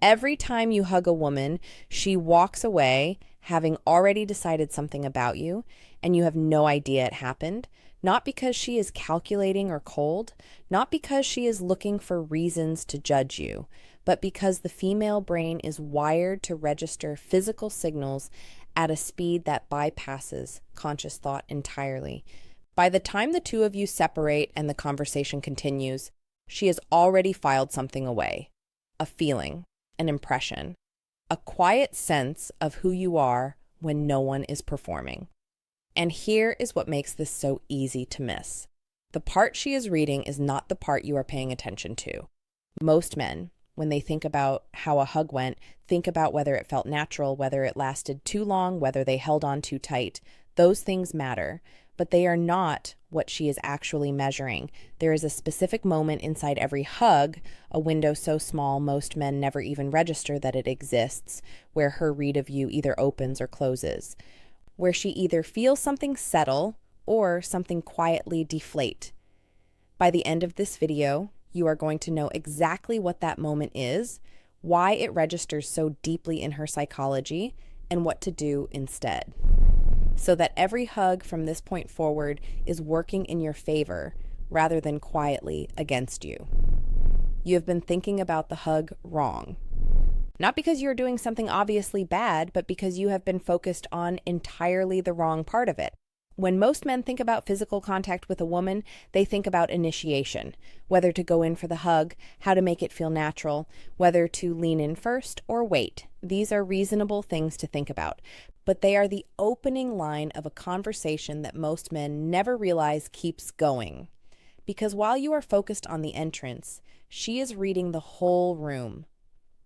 Every time you hug a woman, she walks away having already decided something about you, and you have no idea it happened. Not because she is calculating or cold, not because she is looking for reasons to judge you, but because the female brain is wired to register physical signals at a speed that bypasses conscious thought entirely. By the time the two of you separate and the conversation continues, she has already filed something away. A feeling, an impression, a quiet sense of who you are when no one is performing. And here is what makes this so easy to miss. The part she is reading is not the part you are paying attention to. Most men, when they think about how a hug went, think about whether it felt natural, whether it lasted too long, whether they held on too tight. Those things matter, but they are not what she is actually measuring. There is a specific moment inside every hug, a window so small most men never even register that it exists, where her read of you either opens or closes, where she either feels something settle or something quietly deflate. By the end of this video, you are going to know exactly what that moment is, why it registers so deeply in her psychology, and what to do instead, so that every hug from this point forward is working in your favor rather than quietly against you. You have been thinking about the hug wrong. Not because you're doing something obviously bad, but because you have been focused on entirely the wrong part of it. When most men think about physical contact with a woman, they think about initiation, whether to go in for the hug, how to make it feel natural, whether to lean in first or wait. These are reasonable things to think about, but they are the opening line of a conversation that most men never realize keeps going. Because while you are focused on the entrance, she is reading the whole room.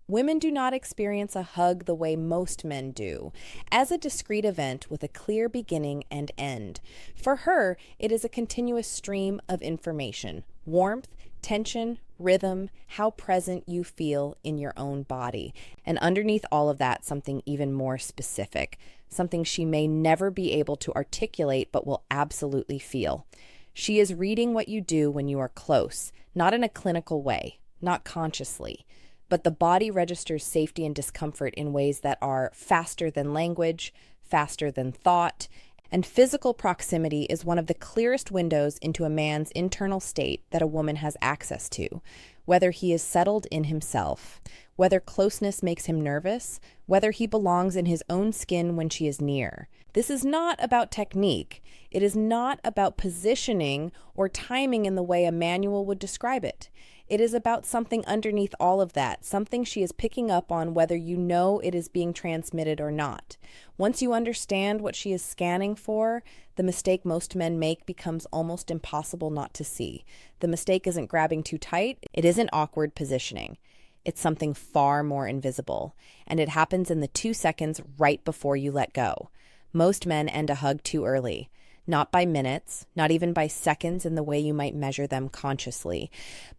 Women do not experience a hug the way most men do, as a discrete event with a clear beginning and end. For her, it is a continuous stream of information, warmth, tension, rhythm, how present you feel in your own body. And underneath all of that, something even more specific, something she may never be able to articulate but will absolutely feel. She is reading what you do when you are close, not in a clinical way, not consciously. But the body registers safety and discomfort in ways that are faster than language, faster than thought, and physical proximity is one of the clearest windows into a man's internal state that a woman has access to, whether he is settled in himself, whether closeness makes him nervous, whether he belongs in his own skin when she is near. This is not about technique. It is not about positioning or timing in the way a manual would describe it. It is about something underneath all of that, something she is picking up on whether you know it is being transmitted or not. Once you understand what she is scanning for, the mistake most men make becomes almost impossible not to see. The mistake isn't grabbing too tight, it isn't awkward positioning. It's something far more invisible, and it happens in the 2 seconds right before you let go. Most men end a hug too early. Not by minutes, not even by seconds in the way you might measure them consciously,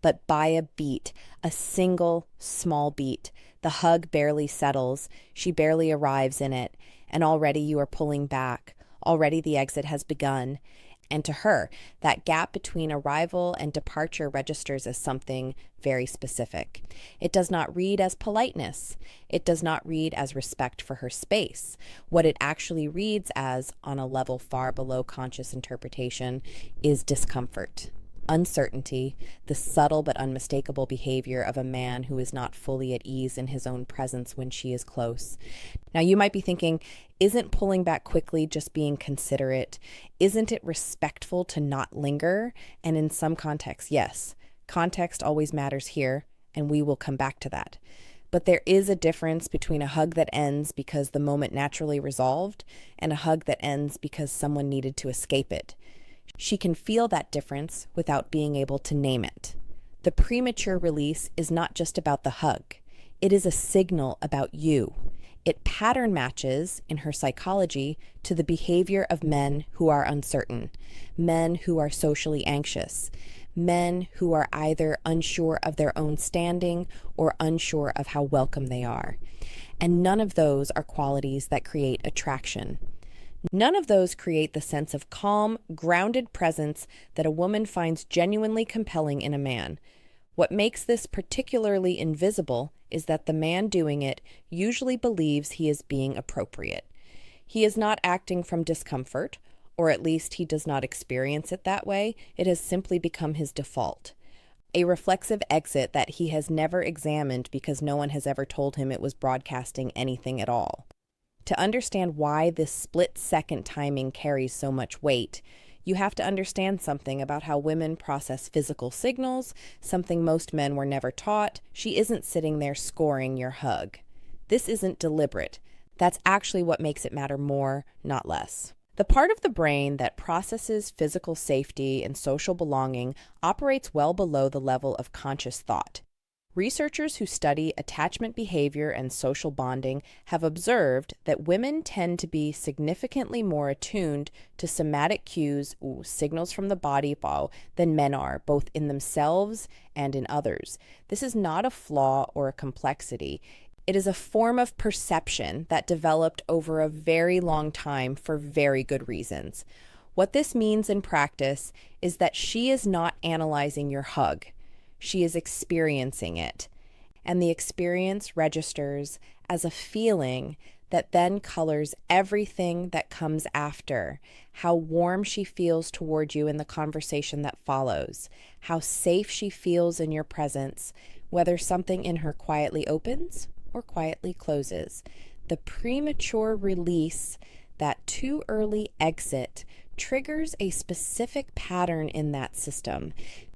but by a beat, a single small beat. The hug barely settles, she barely arrives in it, and already you are pulling back. Already the exit has begun. And to her, that gap between arrival and departure registers as something very specific. It does not read as politeness. It does not read as respect for her space. What it actually reads as, on a level far below conscious interpretation, is discomfort, uncertainty, the subtle but unmistakable behavior of a man who is not fully at ease in his own presence when she is close. Now, you might be thinking, isn't pulling back quickly just being considerate? Isn't it respectful to not linger? And in some contexts, yes. Context always matters here, and we will come back to that. But there is a difference between a hug that ends because the moment naturally resolved and a hug that ends because someone needed to escape it. She can feel that difference without being able to name it. The premature release is not just about the hug. It is a signal about you. It pattern matches, in her psychology, to the behavior of men who are uncertain, men who are socially anxious, men who are either unsure of their own standing or unsure of how welcome they are. And none of those are qualities that create attraction. None of those create the sense of calm, grounded presence that a woman finds genuinely compelling in a man. What makes this particularly invisible is that the man doing it usually believes he is being appropriate. He is not acting from discomfort, or at least he does not experience it that way. It has simply become his default. A reflexive exit that he has never examined because no one has ever told him it was broadcasting anything at all. To understand why this split-second timing carries so much weight, you have to understand something about how women process physical signals, something most men were never taught. She isn't sitting there scoring your hug. This isn't deliberate. That's actually what makes it matter more, not less. The part of the brain that processes physical safety and social belonging operates well below the level of conscious thought. Researchers who study attachment behavior and social bonding have observed that women tend to be significantly more attuned to somatic cues, signals from the body, than men are, both in themselves and in others. This is not a flaw or a complexity. It is a form of perception that developed over a very long time for very good reasons. What this means in practice is that she is not analyzing your hug. She is experiencing it, and the experience registers as a feeling that then colors everything that comes after. How warm she feels toward you in the conversation that follows, how safe she feels in your presence, whether something in her quietly opens or quietly closes. The premature release, that too early exit, triggers a specific pattern in that system.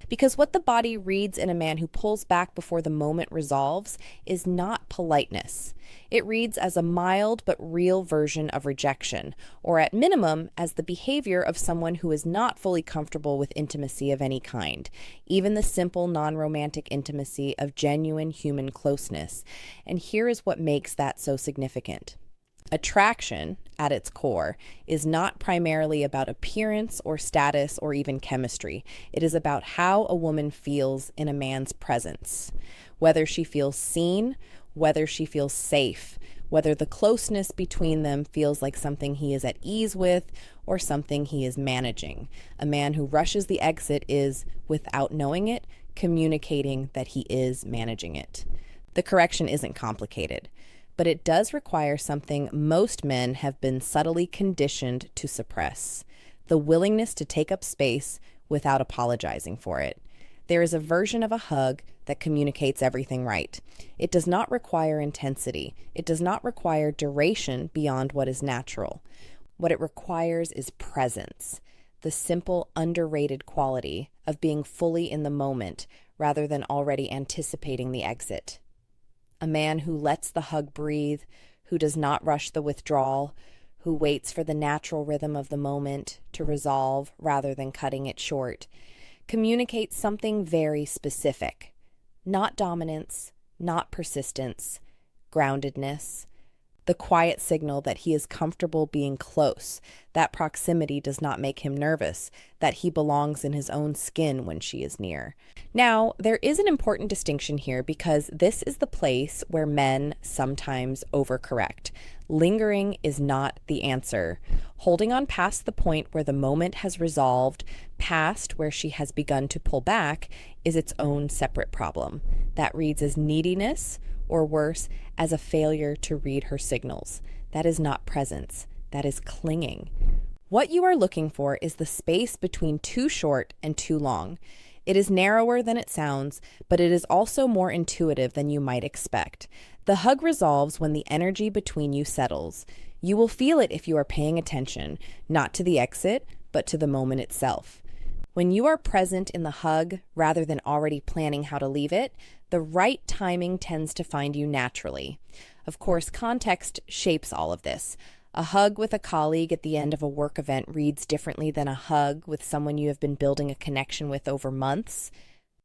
Because what the body reads in a man who pulls back before the moment resolves is not politeness. It reads as a mild but real version of rejection, or at minimum, as the behavior of someone who is not fully comfortable with intimacy of any kind, even the simple non-romantic intimacy of genuine human closeness. And here is what makes that so significant. Attraction, at its core, is not primarily about appearance or status or even chemistry. It is about how a woman feels in a man's presence. Whether she feels seen, whether she feels safe, whether the closeness between them feels like something he is at ease with or something he is managing. A man who rushes the exit is, without knowing it, communicating that he is managing it. The correction isn't complicated, but it does require something most men have been subtly conditioned to suppress: the willingness to take up space without apologizing for it. There is a version of a hug that communicates everything right. It does not require intensity. It does not require duration beyond what is natural. What it requires is presence, the simple, underrated quality of being fully in the moment rather than already anticipating the exit. A man who lets the hug breathe, who does not rush the withdrawal, who waits for the natural rhythm of the moment to resolve rather than cutting it short, communicates something very specific. Not dominance, not persistence, groundedness. The quiet signal that he is comfortable being close, that proximity does not make him nervous, that he belongs in his own skin when she is near. Now, there is an important distinction here because this is the place where men sometimes overcorrect. Lingering is not the answer. Holding on past the point where the moment has resolved, past where she has begun to pull back, is its own separate problem. That reads as neediness, or worse, as a failure to read her signals. That is not presence. That is clinging. What you are looking for is the space between too short and too long. It is narrower than it sounds, but it is also more intuitive than you might expect. The hug resolves when the energy between you settles. You will feel it if you are paying attention, not to the exit, but to the moment itself. When you are present in the hug rather than already planning how to leave it, the right timing tends to find you naturally. Of course, context shapes all of this. A hug with a colleague at the end of a work event reads differently than a hug with someone you have been building a connection with over months.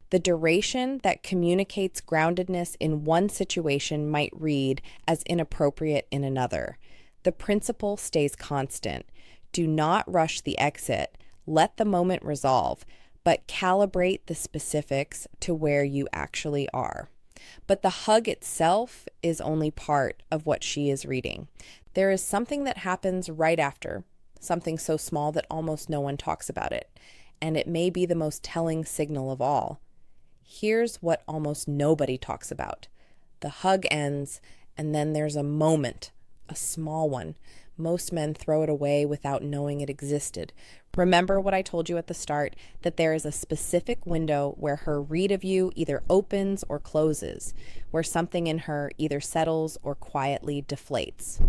The duration that communicates groundedness in one situation might read as inappropriate in another. The principle stays constant. Do not rush the exit. Let the moment resolve, but calibrate the specifics to where you actually are. But the hug itself is only part of what she is reading. There is something that happens right after, something so small that almost no one talks about it, and it may be the most telling signal of all. Here's what almost nobody talks about. The hug ends, and then there's a moment, a small one. Most men throw it away without knowing it existed. Remember what I told you at the start, that there is a specific window where her read of you either opens or closes, where something in her either settles or quietly deflates.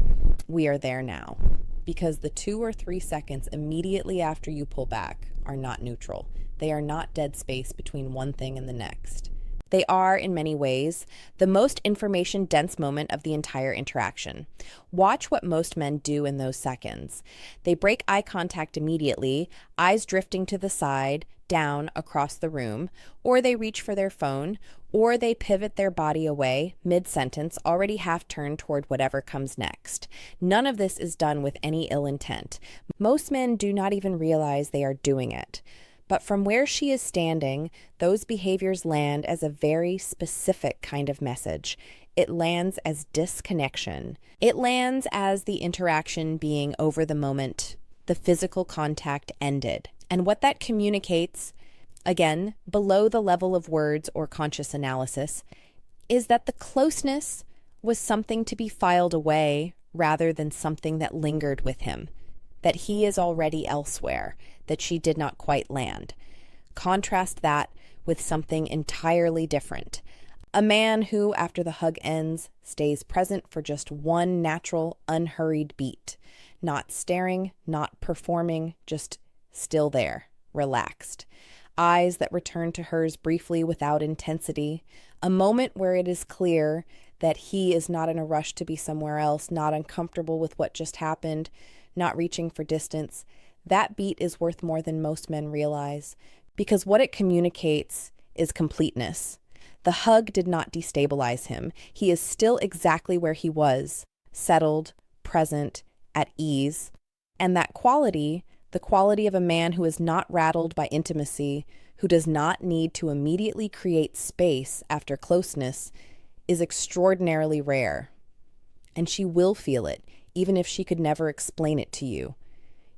We are there now, because the 2 or 3 seconds immediately after you pull back are not neutral. They are not dead space between one thing and the next. They are, in many ways, the most information-dense moment of the entire interaction. Watch what most men do in those seconds. They break eye contact immediately, eyes drifting to the side, down, across the room, or they reach for their phone, or they pivot their body away, mid-sentence, already half-turned toward whatever comes next. None of this is done with any ill intent. Most men do not even realize they are doing it. But from where she is standing, those behaviors land as a very specific kind of message. It lands as disconnection. It lands as the interaction being over the moment the physical contact ended. And what that communicates, again, below the level of words or conscious analysis, is that the closeness was something to be filed away rather than something that lingered with him, that he is already elsewhere, that she did not quite land. Contrast that with something entirely different. A man who, after the hug ends, stays present for just one natural, unhurried beat. Not staring, not performing, just still there, relaxed. Eyes that return to hers briefly without intensity. A moment where it is clear that he is not in a rush to be somewhere else, not uncomfortable with what just happened, not reaching for distance. That beat is worth more than most men realize, because what it communicates is completeness. The hug did not destabilize him. He is still exactly where he was, settled, present, at ease. And that quality, the quality of a man who is not rattled by intimacy, who does not need to immediately create space after closeness, is extraordinarily rare. And she will feel it, even if she could never explain it to you.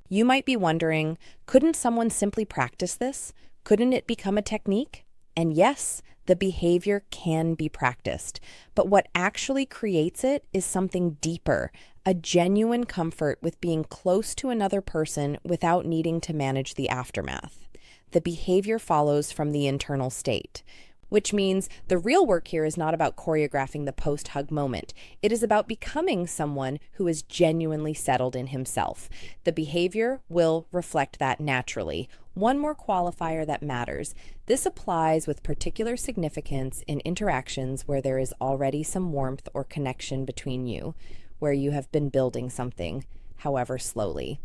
You might be wondering, couldn't someone simply practice this? Couldn't it become a technique? And yes, the behavior can be practiced. But what actually creates it is something deeper, a genuine comfort with being close to another person without needing to manage the aftermath. The behavior follows from the internal state, which means the real work here is not about choreographing the post-hug moment. It is about becoming someone who is genuinely settled in himself. The behavior will reflect that naturally. One more qualifier that matters. This applies with particular significance in interactions where there is already some warmth or connection between you, where you have been building something, however slowly.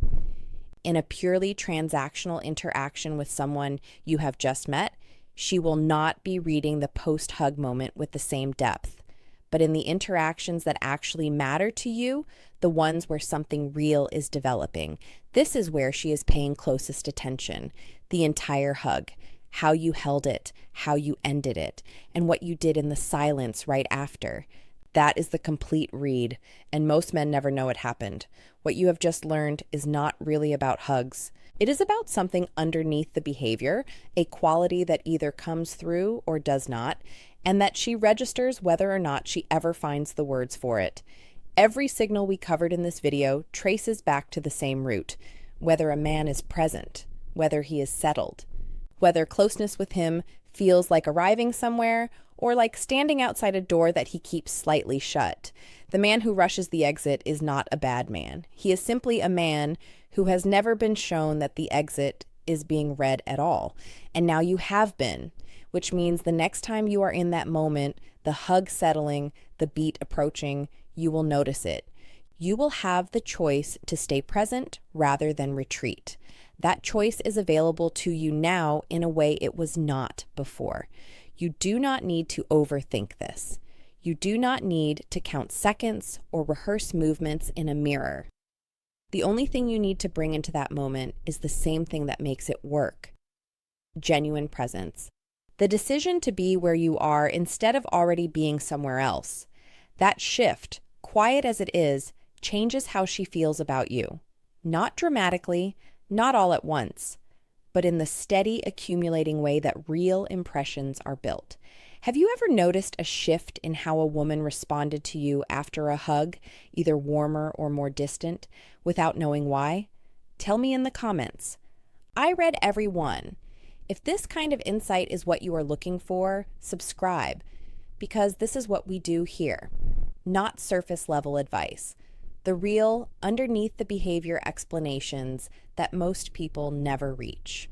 In a purely transactional interaction with someone you have just met, she will not be reading the post-hug moment with the same depth. But in the interactions that actually matter to you, the ones where something real is developing, this is where she is paying closest attention. The entire hug, how you held it, how you ended it, and what you did in the silence right after. That is the complete read, and most men never know it happened. What you have just learned is not really about hugs. It is about something underneath the behavior, a quality that either comes through or does not, and that she registers whether or not she ever finds the words for it. Every signal we covered in this video traces back to the same root, whether a man is present, whether he is settled, whether closeness with him feels like arriving somewhere or like standing outside a door that he keeps slightly shut. The man who rushes the exit is not a bad man. He is simply a man who has never been shown that the exit is being read at all. And now you have been, which means the next time you are in that moment, the hug settling, the beat approaching, you will notice it. You will have the choice to stay present rather than retreat. That choice is available to you now in a way it was not before. You do not need to overthink this. You do not need to count seconds or rehearse movements in a mirror. The only thing you need to bring into that moment is the same thing that makes it work: genuine presence. The decision to be where you are instead of already being somewhere else. That shift, quiet as it is, changes how she feels about you. Not dramatically, not all at once, but in the steady accumulating way that real impressions are built. Have you ever noticed a shift in how a woman responded to you after a hug, either warmer or more distant, without knowing why? Tell me in the comments. I read every one. If this kind of insight is what you are looking for, subscribe, because this is what we do here. Not surface level advice. The real, underneath the behavior explanations that most people never reach.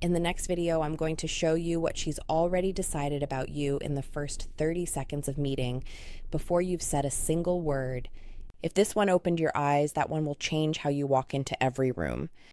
In the next video, I'm going to show you what she's already decided about you in the first 30 seconds of meeting before you've said a single word. If this one opened your eyes, that one will change how you walk into every room.